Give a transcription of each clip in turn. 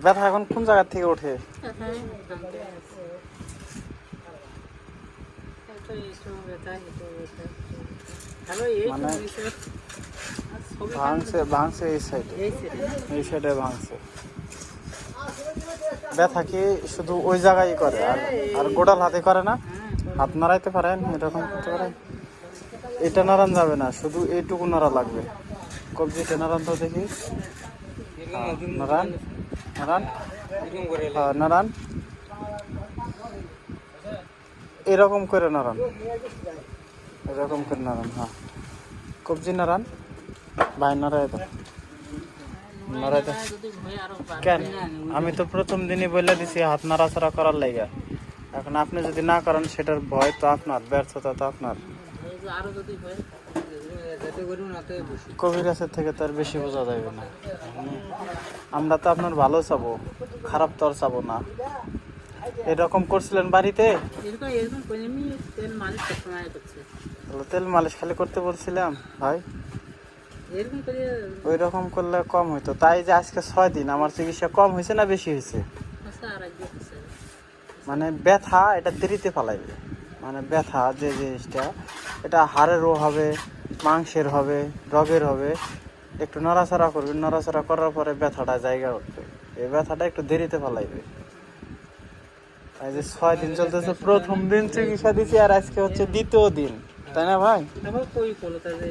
ব্যথা এখন কোন জায়গা থেকে ওঠে? মানে ভাঙছে এই সাইডে ভাঙছে। ব্যথা কি শুধু ওই জায়গায় করে আর গোড়াল হাতে করে না? হাত নাড়াইতে পারেন, এরকম করতে পারেন। এটা নাড়ান যাবে না, শুধু এইটুকু নাড়া লাগবে। কবজিটা নাড়ান তো দেখি। নাড়ান নাড়ান নাড়ান, এরকম করে নাড়ান, এরকম করে নাড়ান। হ্যাঁ, কবজি নাড়ান, ভাই নাড়াই দাও, নাড়াই দাও। কেন? আমি তো প্রথম দিনই বলে দিছি হাত নাড়াচাড়া করার লাইগা। এখন আপনি যদি না করেন সেটার ভয় তো আপনার, ব্যর্থতা তো আপনার। কবিরাজের থেকে তার বেশি বোঝা যাবে না। আমরা তো আপনার ভালো চাবো, খারাপ তো আর চাবো না। এরকম করছিলেন বাড়িতে? তেল মালিশ খালি করতে বলছিলাম ভাই, ওই রকম করলে কম হইতো। তাই যে আজকে 6 দিন আমার চিকিৎসা কম হয়েছে না বেশি হয়েছে? মানে ব্যথা এটা দেরিতে ফালাইবে। মানে ব্যথা যে জিনিসটা, এটা হাড়েরও হবে, মাংসের হবে, রগের হবে। একটু নড়াচড়া করবে, নড়াচড়া করার পরে ব্যথাটা জায়গা উঠবে। এই ব্যথাটা একটু দেরিতে ফালাইবে। এই যে 6 দিন চলতেছে, প্রথম দিন চিকিৎসা দিছি আর আজকে হচ্ছে দ্বিতীয় দিন, তাই না ভাই?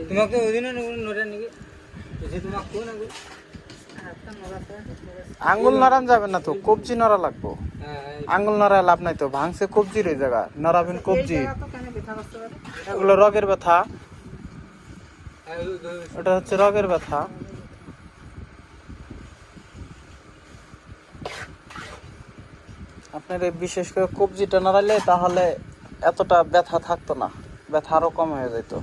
তোমাকে ওই দিনে নড়ে নাকি আঙ্গুল নাড়ান যাবে না তো, কবজি নড়া লাগবো। আঙ্গুল নড়ায় লাভ নাই তো, ভাঙছে কবজির ওই জায়গা, নড়াবেন কবজি। এগুলো রগের ব্যথা, ওটা হচ্ছে রগের ব্যথা। আপনার এই বিশেষ করে কবজিটা নাড়ালে তাহলে এতটা ব্যথা থাকতো না, ব্যথা আরো কম হয়ে যেত।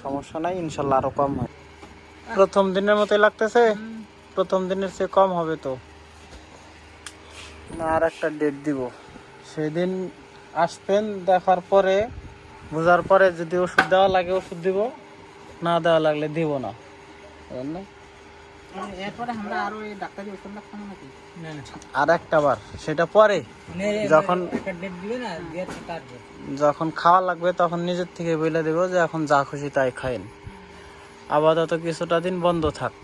সমস্যা নাই, ইনশাল্লাহ আরো কম হয়। প্রথম দিনের মতোই লাগতেছে? প্রথম দিনের চেয়ে কম হবে তো না? আর একটা ডেট দিব, সেদিন আসবেন, দেখার পরে বোঝার পরে যদি ওষুধ দেওয়া লাগে ওষুধ দিব, না দেওয়া লাগলে দিব না। আর একটা বার সেটা পরে যখন যখন খাওয়া লাগবে তখন নিজের থেকে বলে দেবো যে এখন যা খুশি তাই খাইন। আপাতত কিছুটা দিন বন্ধ থাক,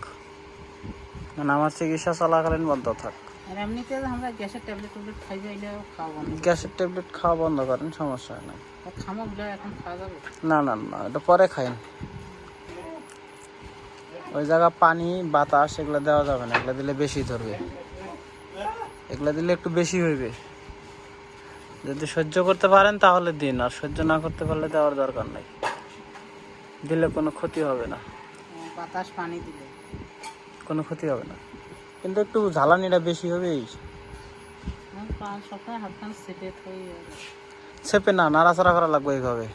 মানে আমার চিকিৎসা চলাকালীন বন্ধ থাক। গ্যাসের ট্যাবলেট খাওয়া বন্ধ করেন, সমস্যা নাই। না না না, এটা পরে খাইন। ওই জায়গা পানি বাতাস এগুলো দেওয়া যাবে না, এগুলো দিলে বেশি ধরবে, এগুলো দিলে একটু বেশি হইবে। যদি সহ্য করতে পারেন তাহলে দিন, আর সহ্য না করতে পারলে দেওয়ার দরকার নাই, দিলে কোনো ক্ষতি হবে না। বাতাস পানি দিলে কোনো ক্ষতি হবে না, কিন্তু একটু জ্বালানিটা বেশি হবে। চেপে না, নাড়াচাড়া করা লাগবে এইভাবে।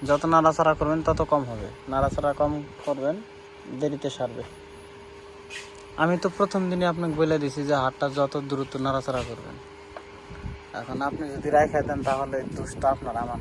যত নাড়াচাড়া করবেন তত কম হবে, নাড়াচাড়া কম করবেন দেরিতে সারবে। আমি তো প্রথম দিনে আপনাকে বলে দিছি যে হাতটা যত দ্রুত নাড়াচাড়া করবেন। এখন আপনি যদি রায় দেন তাহলে দোষটা আপনার, আমার।